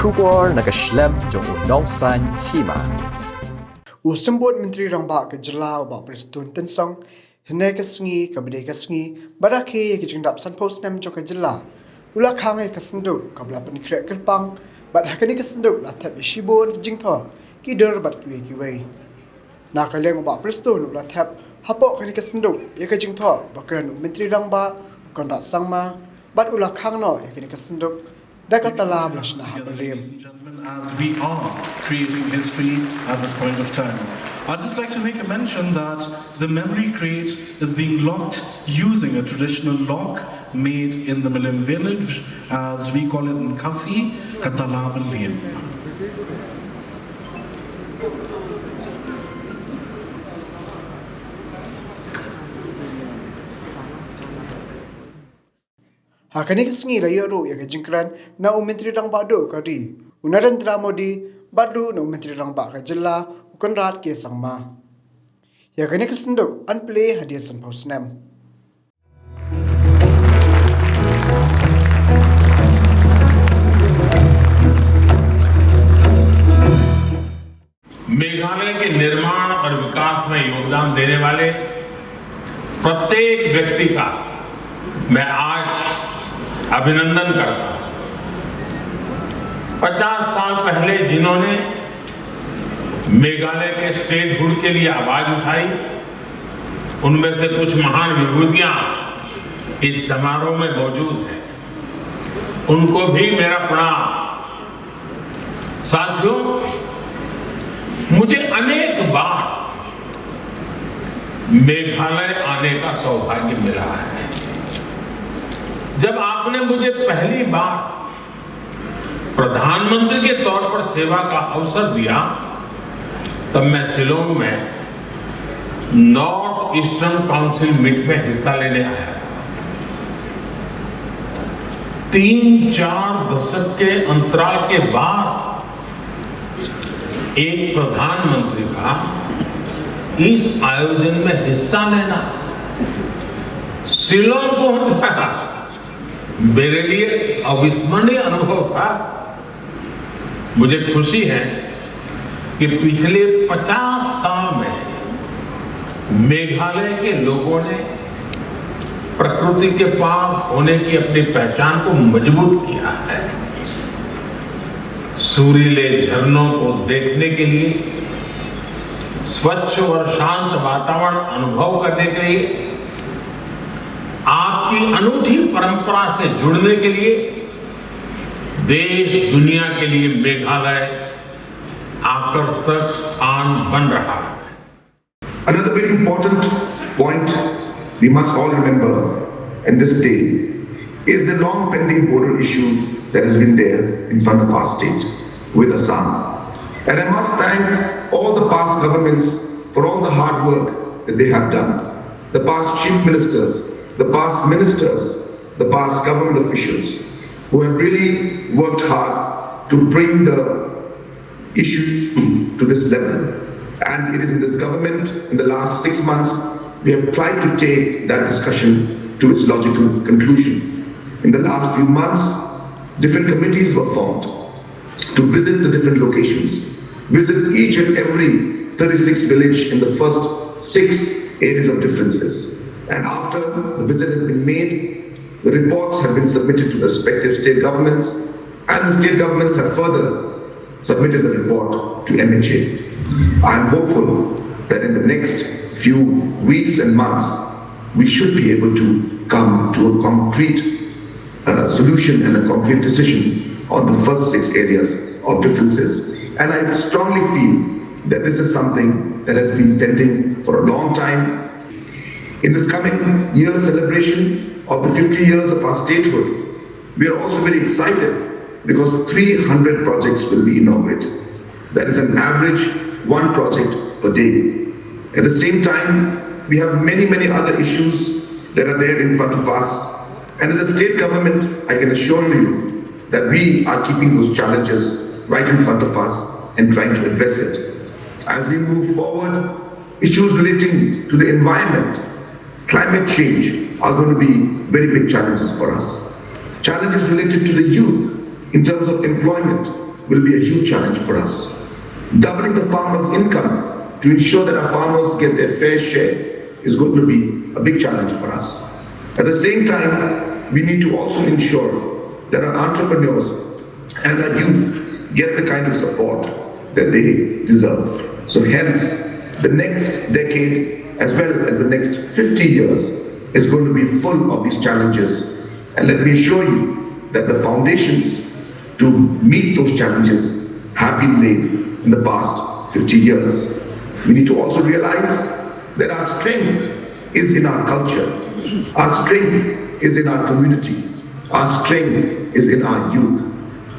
Kubor nakaslem jong unongsan Hima. Usambot Menteri Rangba ke Jelau ba Prestone tensong hene kasngi kabde kasngi barakhe ke jingdap sanpo Snem jo ke Jela ula Khang ke Synduk kabla penikre kerpang bat hakani ke Synduk la thap ishibon ke jingtho ki der bat kiwe na kaleng ba Prestone la thap hapo ke Synduk ye ke jingtho bakran Menteri Rangba kon ra sangma bat ula Khang no ye ke Synduk Tala Mylliem. As we are creating history at this point of time, I'd just like to make a mention that the memory crate is being locked using a traditional lock made in the Mylliem village, as we call it in Kasi, Tala Mylliem. Hakani kesengi raya ro ya kejingkran na Menteri Rangba do kadi unaran Modi badu na Menteri Rangba ka Jela ukon rat ke sangma ya kani kesenduk an Plie Hadien sanpo Snem Meghalaya के निर्माण और विकास में योगदान देने वाले प्रत्येक व्यक्ति का मैं आज अभिनंदन करता हूं। 50 साल पहले जिन्होंने मेघालय के स्टेटहुड के लिए आवाज उठाई, उनमें से कुछ महान विभूतियां इस समारोह में मौजूद हैं। उनको भी मेरा प्रणाम। साथियों, मुझे अनेक बार मेघालय आने का सौभाग्य मिला है। जब आपने मुझे पहली बार प्रधानमंत्री के तौर पर सेवा का अवसर दिया, तब मैं शिलोंग में नॉर्थ ईस्टर्न काउंसिल मीट में हिस्सा लेने आया था। 3-4 दशक के अंतराल के बाद एक प्रधानमंत्री का इस आयोजन में हिस्सा लेना, शिलोंग पहुंचना मेरे लिए अविस्मरणीय अनुभव था। मुझे खुशी है कि पिछले 50 साल में मेघालय के लोगों ने प्रकृति के पास होने की अपनी पहचान को मजबूत किया है। सुरीले झरनों को देखने के लिए, स्वच्छ और शांत वातावरण अनुभव करने के लिए, आपकी अनूठी परंपरा से जुड़ने के लिए देश दुनिया के लिए मेघालय आकर्षक स्थान बन रहा है। Another very important point we must all remember in this day is the long pending border issue that has been there in front of our state with Assam. And I must thank all the past governments for all the hard work that they have done. The past chief ministers, the past ministers, the past government officials who have really worked hard to bring the issue to this level. And it is in this government, in the last 6 months, we have tried to take that discussion to its logical conclusion. In the last few months, different committees were formed to visit the different locations, visit each and every 36 village in the first 6 areas of differences. And after the visit has been made, the reports have been submitted to the respective state governments, and the state governments have further submitted the report to MHA. I am hopeful that in the next few weeks and months, we should be able to come to a concrete solution and a concrete decision on the first 6 areas of differences. And I strongly feel that this is something that has been pending for a long time. In this coming year celebration of the 50 years of our statehood, we are also very excited because 300 projects will be inaugurated. That is an average 1 project per day. At the same time, we have many other issues that are there in front of us. And as a state government, I can assure you that we are keeping those challenges right in front of us and trying to address it. As we move forward, issues relating to the environment, climate change are going to be very big challenges for us. Challenges related to the youth in terms of employment, will be a huge challenge for us. Doubling the farmers' income to ensure that our farmers get their fair share is going to be a big challenge for us. At the same time, we need to also ensure that our entrepreneurs and our youth get the kind of support that they deserve. So hence, the next decade, as well as the next 50 years, is going to be full of these challenges. And let me assure you that the foundations to meet those challenges have been laid in the past 50 years. We need to also realize that our strength is in our culture. Our strength is in our community. Our strength is in our youth.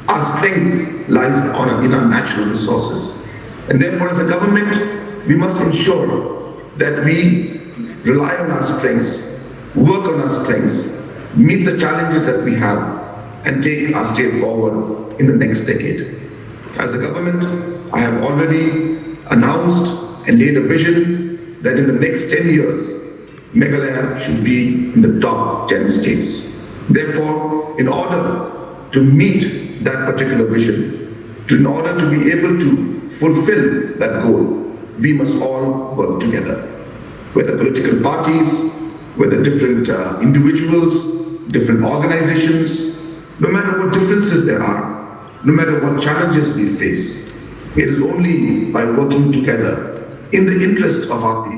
Our strength lies in our natural resources. And therefore, as a government, we must ensure that we rely on our strengths, work on our strengths, meet the challenges that we have, and take our state forward in the next decade. As a government, I have already announced and laid a vision that in the next 10 years, Meghalaya should be in the top 10 states. Therefore, in order to meet that particular vision, in order to be able to fulfill that goal, we must all work together. Whether political parties, whether different individuals, different organizations, no matter what differences there are, no matter what challenges we face, it is only by working together in the interest of our people